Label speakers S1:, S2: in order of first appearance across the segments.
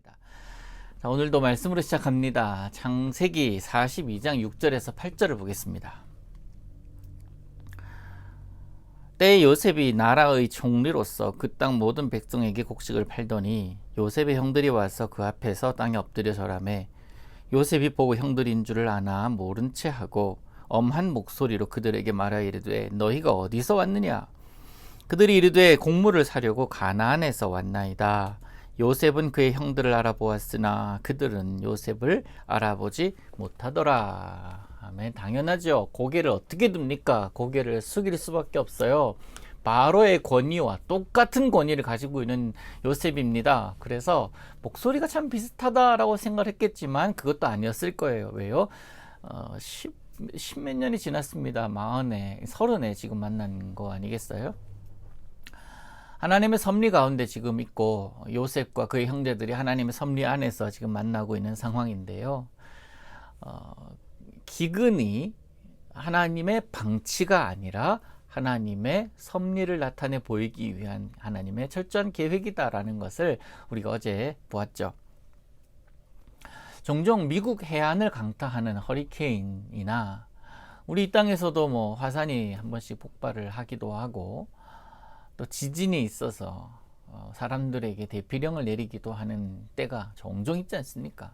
S1: 하겠습니다. 자, 오늘도 말씀으로 시작합니다. 창세기 42장 6절에서 8절을 보겠습니다. 때에 요셉이 나라의 총리로서 그 땅 모든 백성에게 곡식을 팔더니 요셉의 형들이 와서 그 앞에서 땅에 엎드려 절하매 요셉이 보고 형들인 줄을 아나 모른 채 하고 엄한 목소리로 그들에게 말하여 이르되 너희가 어디서 왔느냐? 그들이 이르되 곡물을 사려고 가나안에서 왔나이다. 요셉은 그의 형들을 알아보았으나 그들은 요셉을 알아보지 못하더라. 아멘. 당연하죠. 고개를 어떻게 둡니까? 고개를 숙일 수밖에 없어요. 바로의 권위와 똑같은 권위를 가지고 있는 요셉입니다. 그래서 목소리가 참 비슷하다라고 생각을 했겠지만 그것도 아니었을 거예요. 왜요? 십몇 년이 지났습니다. 40에 30에 지금 만난 거 아니겠어요? 하나님의 섭리 가운데 지금 있고 요셉과 그의 형제들이 하나님의 섭리 안에서 지금 만나고 있는 상황인데요. 기근이 하나님의 방치가 아니라 하나님의 섭리를 나타내 보이기 위한 하나님의 철저한 계획이다라는 것을 우리가 어제 보았죠. 종종 미국 해안을 강타하는 허리케인이나 우리 이 땅에서도 뭐 화산이 한 번씩 폭발을 하기도 하고 또 지진이 있어서 사람들에게 대피령을 내리기도 하는 때가 종종 있지 않습니까?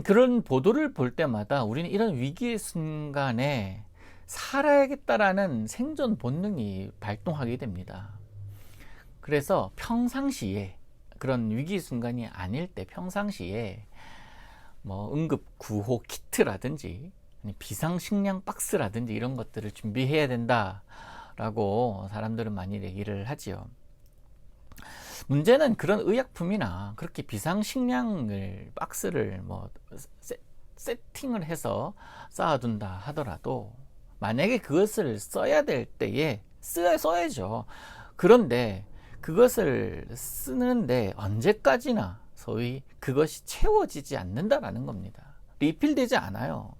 S1: 그런 보도를 볼 때마다 우리는 이런 위기의 순간에 살아야겠다라는 생존 본능이 발동하게 됩니다. 그래서 평상시에 그런 위기 순간이 아닐 때 평상시에 뭐 응급 구호 키트라든지 비상식량 박스라든지 이런 것들을 준비해야 된다라고 사람들은 많이 얘기를 하지요. 문제는 그런 의약품이나 그렇게 비상식량을 박스를 뭐 세팅을 해서 쌓아둔다 하더라도 만약에 그것을 써야 될 때에 써야죠. 그런데 그것을 쓰는데 언제까지나 소위 그것이 채워지지 않는다라는 겁니다. 리필되지 않아요.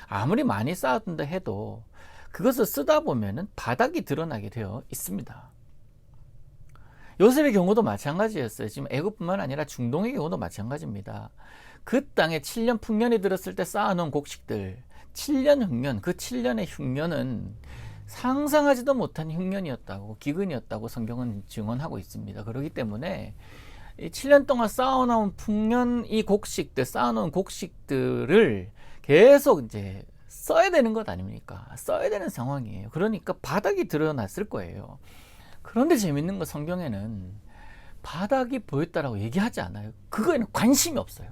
S1: 아무리 많이 쌓아둔다 해도 그것을 쓰다 보면은 바닥이 드러나게 되어 있습니다. 요셉의 경우도 마찬가지였어요. 지금 애굽뿐만 아니라 중동의 경우도 마찬가지입니다. 그 땅에 7년 풍년이 들었을 때 쌓아놓은 곡식들 7년 흉년, 그 7년의 흉년은 상상하지도 못한 흉년이었다고 기근이었다고 성경은 증언하고 있습니다. 그렇기 때문에 이 7년 동안 쌓아놓은 풍년 이 곡식들 쌓아놓은 곡식들을 계속 이제 써야 되는 것 아닙니까? 써야 되는 상황이에요. 그러니까 바닥이 드러났을 거예요. 그런데 재밌는 건 성경에는 바닥이 보였다라고 얘기하지 않아요. 그거에는 관심이 없어요.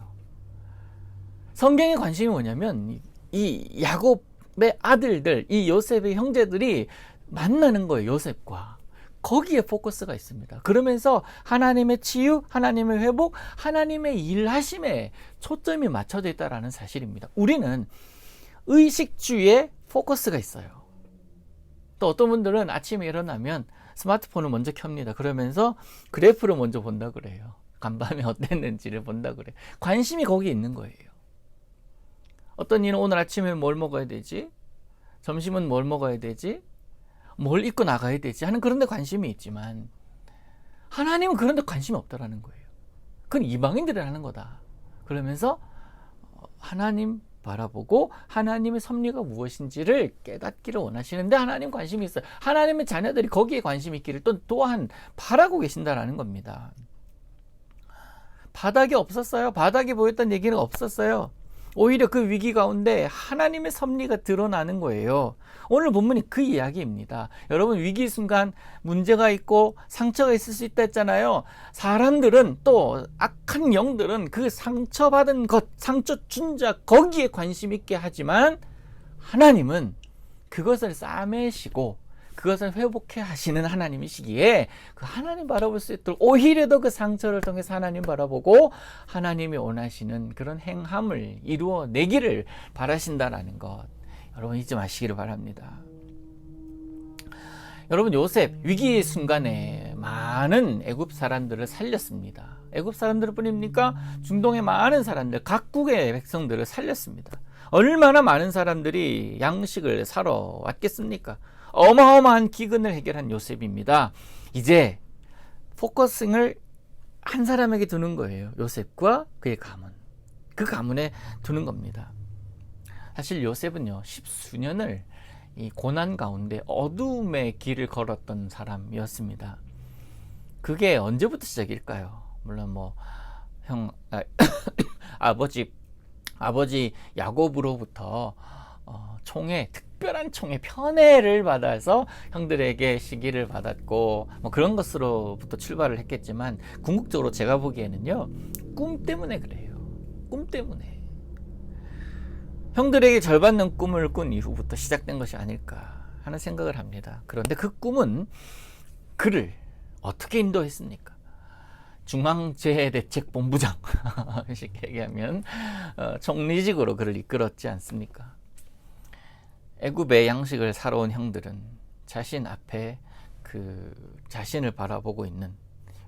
S1: 성경의 관심이 뭐냐면 이 야곱의 아들들, 이 요셉의 형제들이 만나는 거예요. 요셉과. 거기에 포커스가 있습니다. 그러면서 하나님의 치유, 하나님의 회복, 하나님의 일하심에 초점이 맞춰져 있다는 사실입니다. 우리는 의식주의에 포커스가 있어요. 또 어떤 분들은 아침에 일어나면 스마트폰을 먼저 켭니다. 그러면서 그래프를 먼저 본다 그래요. 간밤에 어땠는지를 본다 그래요. 관심이 거기에 있는 거예요. 어떤 이는 오늘 아침에 뭘 먹어야 되지? 점심은 뭘 먹어야 되지? 뭘 입고 나가야 되지? 하는 그런 데 관심이 있지만 하나님은 그런 데 관심이 없다라는 거예요. 그건 이방인들이 하는 거다. 그러면서 하나님 바라보고 하나님의 섭리가 무엇인지를 깨닫기를 원하시는데 하나님 관심이 있어요. 하나님의 자녀들이 거기에 관심이 있기를 또한 바라고 계신다라는 겁니다. 바닥이 없었어요. 바닥이 보였던 얘기는 없었어요. 오히려 그 위기 가운데 하나님의 섭리가 드러나는 거예요. 오늘 본문이 그 이야기입니다. 여러분 위기 순간 문제가 있고 상처가 있을 수 있다 했잖아요. 사람들은 또 악한 영들은 그 상처받은 것, 상처 준 자 거기에 관심 있게 하지만 하나님은 그것을 싸매시고 그것을 회복해 하시는 하나님이시기에 그 하나님 바라볼 수 있도록 오히려 더 그 상처를 통해서 하나님 바라보고 하나님이 원하시는 그런 행함을 이루어내기를 바라신다라는 것 여러분 잊지 마시기를 바랍니다. 여러분 요셉 위기의 순간에 많은 애굽 사람들을 살렸습니다. 애굽 사람들 뿐입니까? 중동의 많은 사람들 각국의 백성들을 살렸습니다. 얼마나 많은 사람들이 양식을 사러 왔겠습니까? 어마어마한 기근을 해결한 요셉입니다. 이제 포커싱을 한 사람에게 두는 거예요. 요셉과 그의 가문. 그 가문에 두는 겁니다. 사실 요셉은요, 십수년을 이 고난 가운데 어둠의 길을 걸었던 사람이었습니다. 그게 언제부터 시작일까요? 물론 뭐 아버지 야곱으로부터 특별한 총의 편애를 받아서 형들에게 시기를 받았고 뭐 그런 것으로부터 출발을 했겠지만, 궁극적으로 제가 보기에는요, 꿈 때문에 그래요. 꿈 때문에. 형들에게 절받는 꿈을 꾼 이후부터 시작된 것이 아닐까 하는 생각을 합니다. 그런데 그 꿈은 그를 어떻게 인도했습니까? 중앙재해대책본부장 쉽게 얘기하면 총리직으로 그를 이끌었지 않습니까? 애굽의 양식을 사러 온 형들은 자신 앞에 그 자신을 바라보고 있는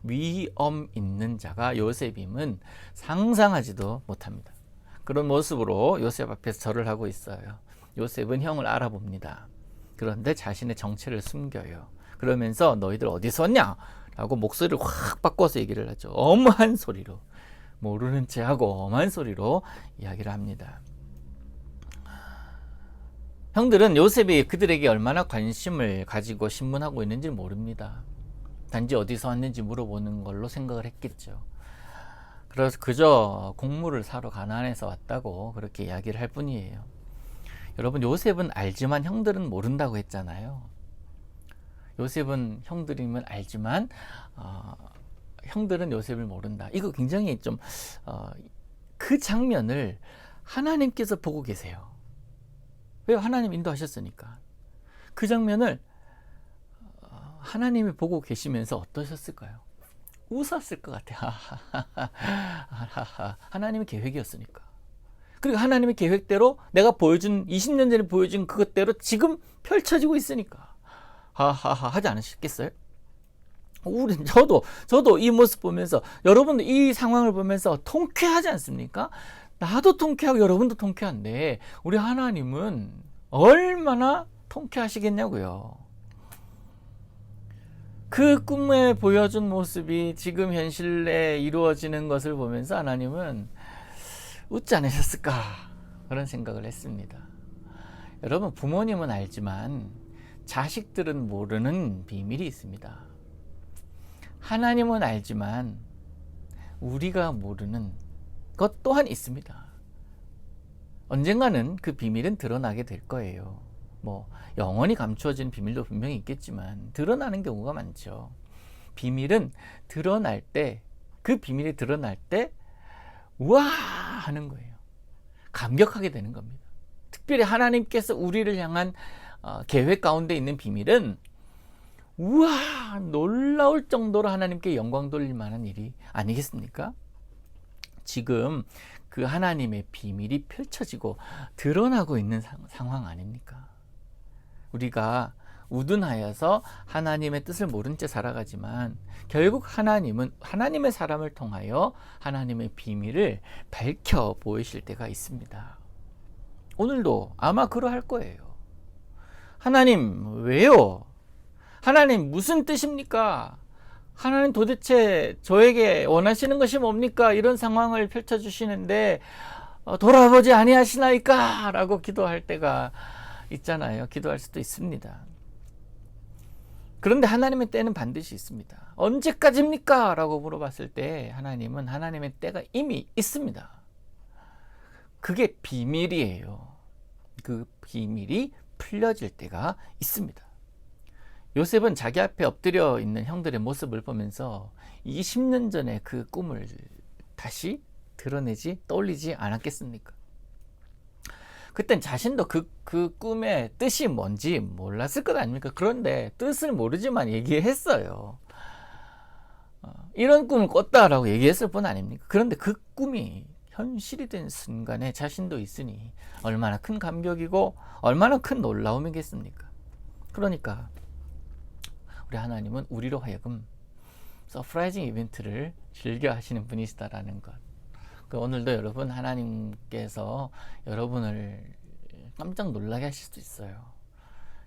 S1: 위엄 있는 자가 요셉임은 상상하지도 못합니다. 그런 모습으로 요셉 앞에서 절을 하고 있어요. 요셉은 형을 알아봅니다. 그런데 자신의 정체를 숨겨요. 그러면서 너희들 어디서 왔냐? 라고 목소리를 확 바꿔서 얘기를 하죠. 엄한 소리로, 모르는 체 하고 엄한 소리로 이야기를 합니다. 형들은 요셉이 그들에게 얼마나 관심을 가지고 신문하고 있는지 모릅니다. 단지 어디서 왔는지 물어보는 걸로 생각을 했겠죠. 그래서 그저 곡물을 사러 가나안에서 왔다고 그렇게 이야기를 할 뿐이에요. 여러분, 요셉은 알지만 형들은 모른다고 했잖아요. 요셉은 형들임을 알지만 형들은 요셉을 모른다. 이거 굉장히 좀 그 장면을 하나님께서 보고 계세요. 왜요? 하나님 인도하셨으니까. 그 장면을 하나님이 보고 계시면서 어떠셨을까요? 웃었을 것 같아요. 하나님의 계획이었으니까. 그리고 하나님의 계획대로 내가 보여준 20년 전에 보여준 그것대로 지금 펼쳐지고 있으니까 하하하 하지 않으셨겠어요? 저도 이 모습 보면서, 여러분도 이 상황을 보면서 통쾌하지 않습니까? 나도 통쾌하고 여러분도 통쾌한데 우리 하나님은 얼마나 통쾌하시겠냐고요. 그 꿈에 보여준 모습이 지금 현실에 이루어지는 것을 보면서 하나님은 웃지 않으셨을까, 그런 생각을 했습니다. 여러분, 부모님은 알지만 자식들은 모르는 비밀이 있습니다. 하나님은 알지만 우리가 모르는 것 또한 있습니다. 언젠가는 그 비밀은 드러나게 될 거예요. 뭐 영원히 감추어진 비밀도 분명히 있겠지만 드러나는 경우가 많죠. 비밀은 드러날 때, 그 비밀이 드러날 때 우와 하는 거예요. 감격하게 되는 겁니다. 특별히 하나님께서 우리를 향한 계획 가운데 있는 비밀은 우와 놀라울 정도로 하나님께 영광 돌릴 만한 일이 아니겠습니까? 지금 그 하나님의 비밀이 펼쳐지고 드러나고 있는 상황 아닙니까? 우리가 우둔하여서 하나님의 뜻을 모른 채 살아가지만 결국 하나님은 하나님의 사람을 통하여 하나님의 비밀을 밝혀 보이실 때가 있습니다. 오늘도 아마 그러할 거예요. 하나님 왜요? 하나님 무슨 뜻입니까? 하나님 도대체 저에게 원하시는 것이 뭡니까? 이런 상황을 펼쳐주시는데 돌아보지 아니하시나이까? 라고 기도할 때가 있잖아요. 기도할 수도 있습니다. 그런데 하나님의 때는 반드시 있습니다. 언제까지입니까? 라고 물어봤을 때 하나님은 하나님의 때가 이미 있습니다. 그게 비밀이에요. 그 비밀이 풀려질 때가 있습니다. 요셉은 자기 앞에 엎드려 있는 형들의 모습을 보면서 20년 전에 그 꿈을 다시 떠올리지 않았겠습니까? 그땐 자신도 그 꿈의 뜻이 뭔지 몰랐을 것 아닙니까? 그런데 뜻을 모르지만 얘기했어요. 이런 꿈을 꿨다라고 얘기했을 뿐 아닙니까? 그런데 그 꿈이 현실이 된 순간에 자신도 있으니 얼마나 큰 감격이고 얼마나 큰 놀라움이겠습니까? 그러니까 우리 하나님은 우리로 하여금 서프라이징 이벤트를 즐겨 하시는 분이시다라는 것. 오늘도 여러분, 하나님께서 여러분을 깜짝 놀라게 하실 수도 있어요.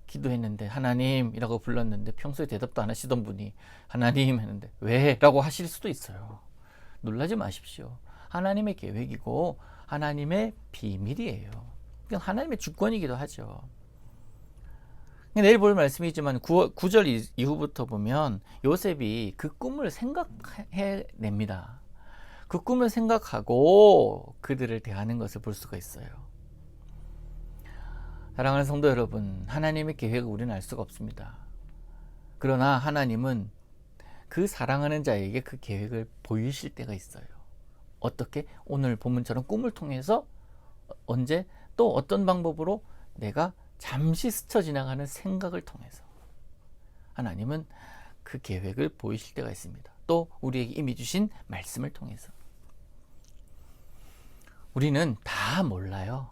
S1: 기도했는데 하나님이라고 불렀는데 평소에 대답도 안 하시던 분이 하나님 했는데 왜? 라고 하실 수도 있어요. 놀라지 마십시오. 하나님의 계획이고 하나님의 비밀이에요. 그냥 하나님의 주권이기도 하죠. 내일 볼 말씀이지만 9절 이후부터 보면 요셉이 그 꿈을 생각해냅니다. 그 꿈을 생각하고 그들을 대하는 것을 볼 수가 있어요. 사랑하는 성도 여러분, 하나님의 계획을 우리는 알 수가 없습니다. 그러나 하나님은 그 사랑하는 자에게 그 계획을 보이실 때가 있어요. 어떻게? 오늘 본문처럼 꿈을 통해서 언제 또 어떤 방법으로 내가 잠시 스쳐 지나가는 생각을 통해서 하나님은 그 계획을 보이실 때가 있습니다. 또 우리에게 이미 주신 말씀을 통해서. 우리는 다 몰라요.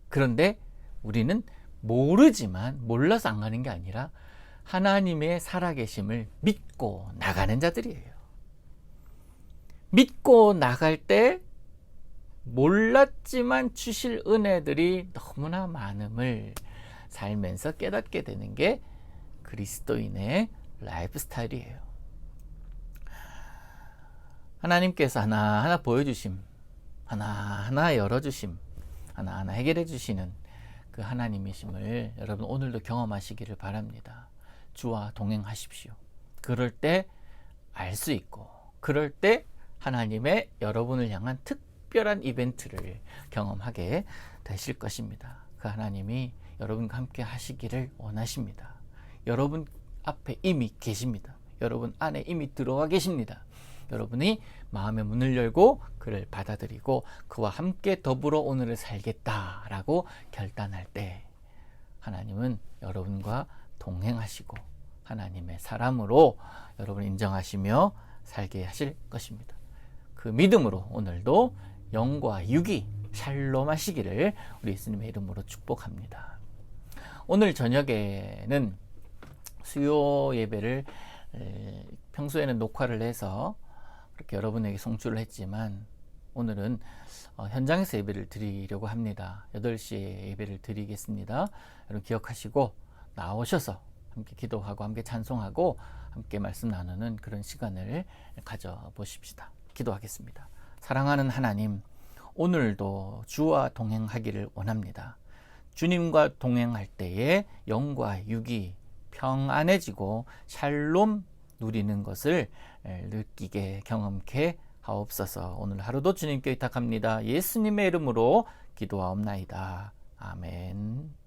S1: 그런데 우리는 모르지만 몰라서 안 가는 게 아니라 하나님의 살아계심을 믿고 나가는 자들이에요. 믿고 나갈 때 몰랐지만 주실 은혜들이 너무나 많음을 살면서 깨닫게 되는 게 그리스도인의 라이프 스타일이에요. 하나님께서 하나하나 보여주심, 하나하나 열어주심, 하나하나 해결해 주시는 그 하나님이심을 여러분 오늘도 경험하시기를 바랍니다. 주와 동행하십시오. 그럴 때 알 수 있고, 그럴 때 하나님의 여러분을 향한 특별한 이벤트를 경험하게 되실 것입니다. 그 하나님이 여러분과 함께 하시기를 원하십니다. 여러분 앞에 이미 계십니다. 여러분 안에 이미 들어와 계십니다. 여러분이 마음의 문을 열고 그를 받아들이고 그와 함께 더불어 오늘을 살겠다라고 결단할 때 하나님은 여러분과 동행하시고 하나님의 사람으로 여러분을 인정하시며 살게 하실 것입니다. 그 믿음으로 오늘도 영과 육이 샬롬 하시기를 우리 예수님의 이름으로 축복합니다. 오늘 저녁에는 수요 예배를 평소에는 녹화를 해서 그렇게 여러분에게 송출을 했지만 오늘은 현장에서 예배를 드리려고 합니다. 8시에 예배를 드리겠습니다. 여러분 기억하시고 나오셔서 함께 기도하고 함께 찬송하고 함께 말씀 나누는 그런 시간을 가져보십시다. 기도하겠습니다. 사랑하는 하나님, 오늘도 주와 동행하기를 원합니다. 주님과 동행할 때에 영과 육이 평안해지고 샬롬 누리는 것을 느끼게 경험케 하옵소서. 오늘 하루도 주님께 의탁합니다. 예수님의 이름으로 기도하옵나이다. 아멘.